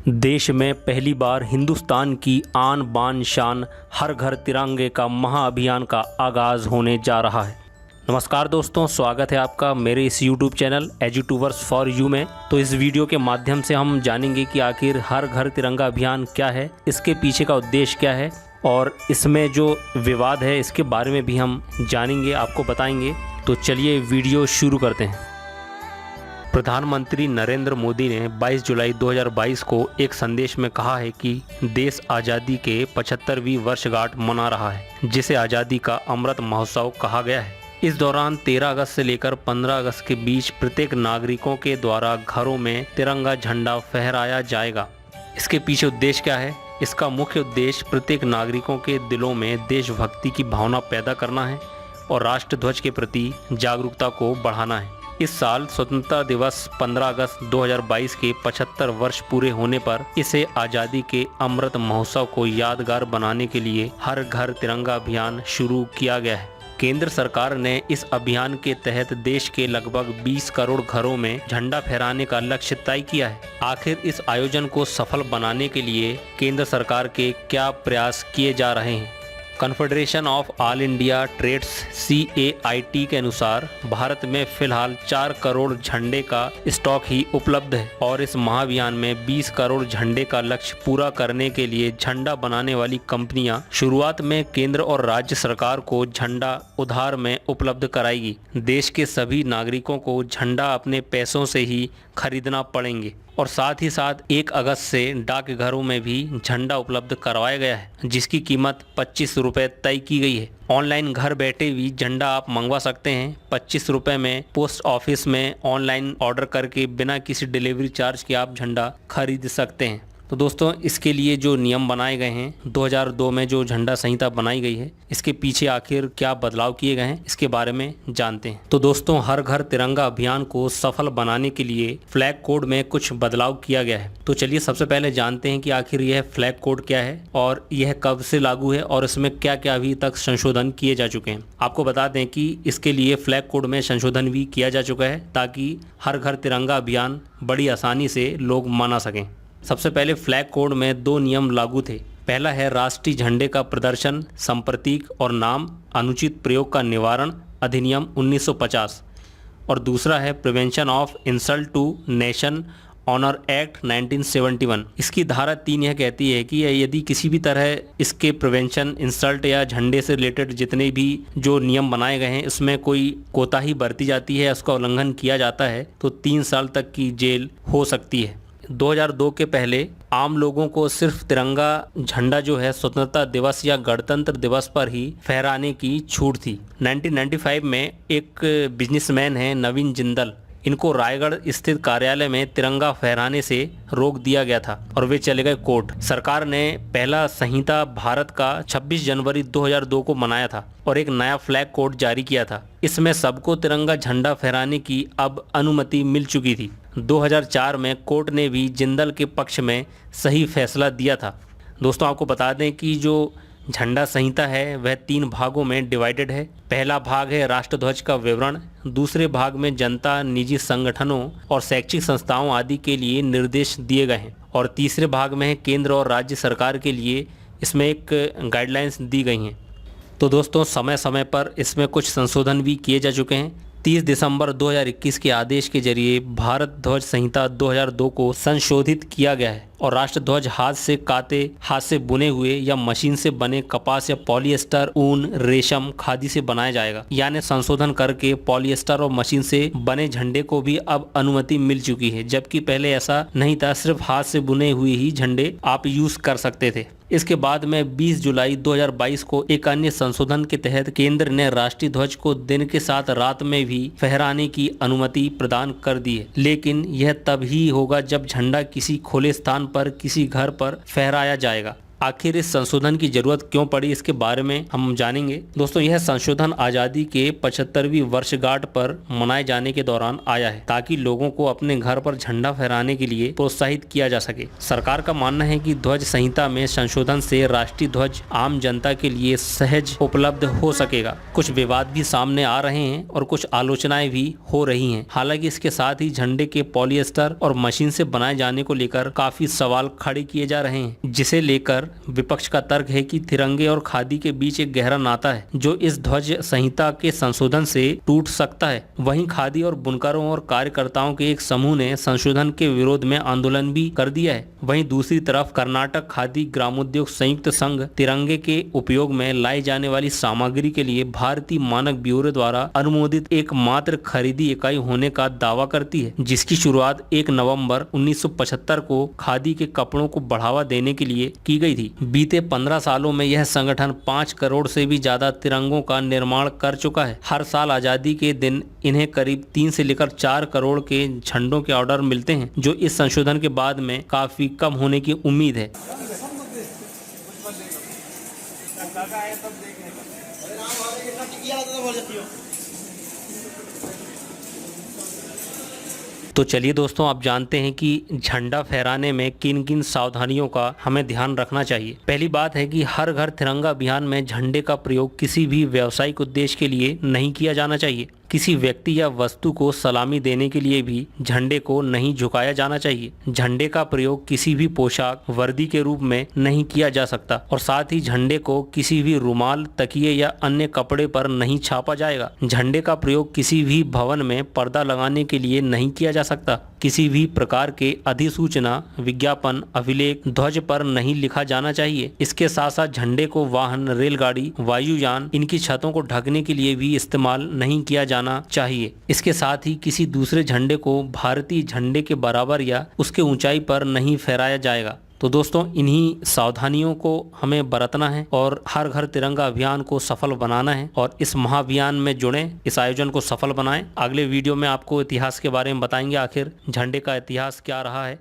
देश में पहली बार हिंदुस्तान की आन बान शान हर घर तिरंगे का महाअभियान का आगाज़ होने जा रहा है। नमस्कार दोस्तों, स्वागत है आपका मेरे इस YouTube चैनल एजुट्यूबर्स फॉर यू में। तो इस वीडियो के माध्यम से हम जानेंगे कि आखिर हर घर तिरंगा अभियान क्या है, इसके पीछे का उद्देश्य क्या है और इसमें जो विवाद है इसके बारे में भी हम जानेंगे, आपको बताएंगे। तो चलिए वीडियो शुरू करते हैं। प्रधानमंत्री नरेंद्र मोदी ने 22 जुलाई 2022 को एक संदेश में कहा है कि देश आज़ादी के 75वीं वर्षगांठ मना रहा है, जिसे आज़ादी का अमृत महोत्सव कहा गया है। इस दौरान 13 अगस्त से लेकर 15 अगस्त के बीच प्रत्येक नागरिकों के द्वारा घरों में तिरंगा झंडा फहराया जाएगा। इसके पीछे उद्देश्य क्या है? इसका मुख्य उद्देश्य प्रत्येक नागरिकों के दिलों में देशभक्ति की भावना पैदा करना है और राष्ट्र ध्वज के प्रति जागरूकता को बढ़ाना है। इस साल स्वतंत्रता दिवस 15 अगस्त 2022 के 75 वर्ष पूरे होने पर इसे आज़ादी के अमृत महोत्सव को यादगार बनाने के लिए हर घर तिरंगा अभियान शुरू किया गया है। केंद्र सरकार ने इस अभियान के तहत देश के लगभग 20 करोड़ घरों में झंडा फहराने का लक्ष्य तय किया है। आखिर इस आयोजन को सफल बनाने के लिए केंद्र सरकार के क्या प्रयास किए जा रहे हैं? Confederation of all India trades CAIT के अनुसार भारत में फिलहाल 4 करोड़ झंडे का स्टॉक ही उपलब्ध है और इस महाअभियान में 20 करोड़ झंडे का लक्ष्य पूरा करने के लिए झंडा बनाने वाली कंपनियां शुरुआत में केंद्र और राज्य सरकार को झंडा उधार में उपलब्ध कराएगी। देश के सभी नागरिकों को झंडा अपने पैसों से ही खरीदना पड़ेंगे और साथ ही साथ 1 अगस्त से डाकघरों में भी झंडा उपलब्ध करवाया गया है, जिसकी कीमत 25 रुपये तय की गई है। ऑनलाइन घर बैठे भी झंडा आप मंगवा सकते हैं। 25 रुपये में पोस्ट ऑफिस में ऑनलाइन ऑर्डर करके बिना किसी डिलीवरी चार्ज के आप झंडा खरीद सकते हैं। तो दोस्तों, इसके लिए जो नियम बनाए गए हैं, 2002 में जो झंडा संहिता बनाई गई है, इसके पीछे आखिर क्या बदलाव किए गए हैं, इसके बारे में जानते हैं। तो दोस्तों, हर घर तिरंगा अभियान को सफल बनाने के लिए फ्लैग कोड में कुछ बदलाव किया गया है। तो चलिए सबसे पहले जानते हैं कि आखिर यह फ्लैग कोड क्या है और यह कब से लागू है और इसमें क्या क्या अभी तक संशोधन किए जा चुके हैं। आपको बता दें कि इसके लिए फ्लैग कोड में संशोधन भी किया जा चुका है ताकि हर घर तिरंगा अभियान बड़ी आसानी से लोग मना सकें। सबसे पहले फ्लैग कोड में 2 नियम लागू थे। पहला है राष्ट्रीय झंडे का प्रदर्शन, संप्रतीक और नाम अनुचित प्रयोग का निवारण अधिनियम 1950 और दूसरा है prevention of insult to nation honour act 1971। इसकी धारा 3 यह कहती है कि यदि किसी भी तरह इसके प्रिवेंशन, इंसल्ट या झंडे से रिलेटेड जितने भी जो नियम बनाए गए हैं इसमें कोई कोताही बरती जाती है, उसका उल्लंघन किया जाता है तो 3 साल तक की जेल हो सकती है। 2002 के पहले आम लोगों को सिर्फ तिरंगा झंडा जो है स्वतंत्रता दिवस या गणतंत्र दिवस पर ही फहराने की छूट थी। 1995 में एक बिजनेसमैन है नवीन जिंदल, इनको रायगढ़ स्थित कार्यालय में तिरंगा फहराने से रोक दिया गया था और वे चले गए कोर्ट। सरकार ने पहला संहिता भारत का 26 जनवरी 2002 को मनाया था और एक नया फ्लैग कोड जारी किया था। इसमें सबको तिरंगा झंडा फहराने की अब अनुमति मिल चुकी थी। 2004 में कोर्ट ने भी जिंदल के पक्ष में सही फैसला दिया था। दोस्तों, आपको बता दें कि जो झंडा संहिता है वह 3 भागों में डिवाइडेड है। पहला भाग है राष्ट्रध्वज का विवरण, दूसरे भाग में जनता, निजी संगठनों और शैक्षिक संस्थाओं आदि के लिए निर्देश दिए गए हैं और तीसरे भाग में है केंद्र और राज्य सरकार के लिए, इसमें एक गाइडलाइंस दी गई हैं। तो दोस्तों, समय समय पर इसमें कुछ संशोधन भी किए जा चुके हैं। 30 दिसंबर 2021 के आदेश के जरिए भारत ध्वज संहिता 2002 को संशोधित किया गया है और राष्ट्रध्वज हाथ से काते, हाथ से बुने हुए या मशीन से बने कपास या पॉलिएस्टर, ऊन, रेशम, खादी से बनाया जाएगा। यानी संशोधन करके पॉलिएस्टर और मशीन से बने झंडे को भी अब अनुमति मिल चुकी है, जबकि पहले ऐसा नहीं था, सिर्फ हाथ से बुने हुए ही झंडे आप यूज कर सकते थे। इसके बाद में 20 जुलाई 2022 को एक अन्य संशोधन के तहत केंद्र ने राष्ट्रीय ध्वज को दिन के साथ रात में भी फहराने की अनुमति प्रदान कर दी है, लेकिन यह तब ही होगा जब झंडा किसी खुले स्थान पर, किसी घर पर फहराया जाएगा। आखिर इस संशोधन की जरूरत क्यों पड़ी, इसके बारे में हम जानेंगे। दोस्तों, यह संशोधन आजादी के 75वीं वर्षगांठ पर मनाए जाने के दौरान आया है ताकि लोगों को अपने घर पर झंडा फहराने के लिए प्रोत्साहित किया जा सके। सरकार का मानना है कि ध्वज संहिता में संशोधन से राष्ट्रीय ध्वज आम जनता के लिए सहज उपलब्ध हो सकेगा। कुछ विवाद भी सामने आ रहे हैं और कुछ आलोचनाएं भी हो रही हैं। हालांकि इसके साथ ही झंडे के पॉलिएस्टर और मशीन से बनाए जाने को लेकर काफी सवाल खड़े किए जा रहे हैं, जिसे लेकर विपक्ष का तर्क है कि तिरंगे और खादी के बीच एक गहरा नाता है जो इस ध्वज संहिता के संशोधन से टूट सकता है। वहीं खादी और बुनकरों और कार्यकर्ताओं के एक समूह ने संशोधन के विरोध में आंदोलन भी कर दिया है। वहीं दूसरी तरफ कर्नाटक खादी ग्रामोद्योग संयुक्त संघ तिरंगे के उपयोग में लाई जाने वाली सामग्री के लिए भारतीय मानक ब्यूरो द्वारा अनुमोदित एकमात्र खरीदी इकाई होने का दावा करती है, जिसकी शुरुआत 1 नवंबर 1975 को खादी के कपड़ों को बढ़ावा देने के लिए की गई थी। बीते 15 सालों में यह संगठन 5 करोड़ से भी ज्यादा तिरंगों का निर्माण कर चुका है। हर साल आजादी के दिन इन्हें करीब 3 से लेकर 4 करोड़ के झंडों के ऑर्डर मिलते हैं, जो इस संशोधन के बाद में काफी कम होने की उम्मीद है। तो चलिए दोस्तों, आप जानते हैं कि झंडा फहराने में किन किन सावधानियों का हमें ध्यान रखना चाहिए। पहली बात है कि हर घर तिरंगा अभियान में झंडे का प्रयोग किसी भी व्यावसायिक उद्देश्य के लिए नहीं किया जाना चाहिए। किसी व्यक्ति या वस्तु को सलामी देने के लिए भी झंडे को नहीं झुकाया जाना चाहिए। झंडे का प्रयोग किसी भी पोशाक वर्दी के रूप में नहीं किया जा सकता और साथ ही झंडे को किसी भी रुमाल, तकिए या अन्य कपड़े पर नहीं छापा जाएगा। झंडे का प्रयोग किसी भी भवन में पर्दा लगाने के लिए नहीं किया जा सकता। किसी भी प्रकार के अधिसूचना, विज्ञापन, अभिलेख ध्वज पर नहीं लिखा जाना चाहिए। इसके साथ साथ झंडे को वाहन, रेलगाड़ी, वायुयान इनकी छतों को ढकने के लिए भी इस्तेमाल नहीं किया जाना चाहिए। इसके साथ ही किसी दूसरे झंडे को भारतीय झंडे के बराबर या उसके ऊंचाई पर नहीं फहराया जाएगा। तो दोस्तों, इन्हीं सावधानियों को हमें बरतना है और हर घर तिरंगा अभियान को सफल बनाना है और इस महाअभियान में जुड़े, इस आयोजन को सफल बनाएं। अगले वीडियो में आपको इतिहास के बारे में बताएंगे, आखिर झंडे का इतिहास क्या रहा है।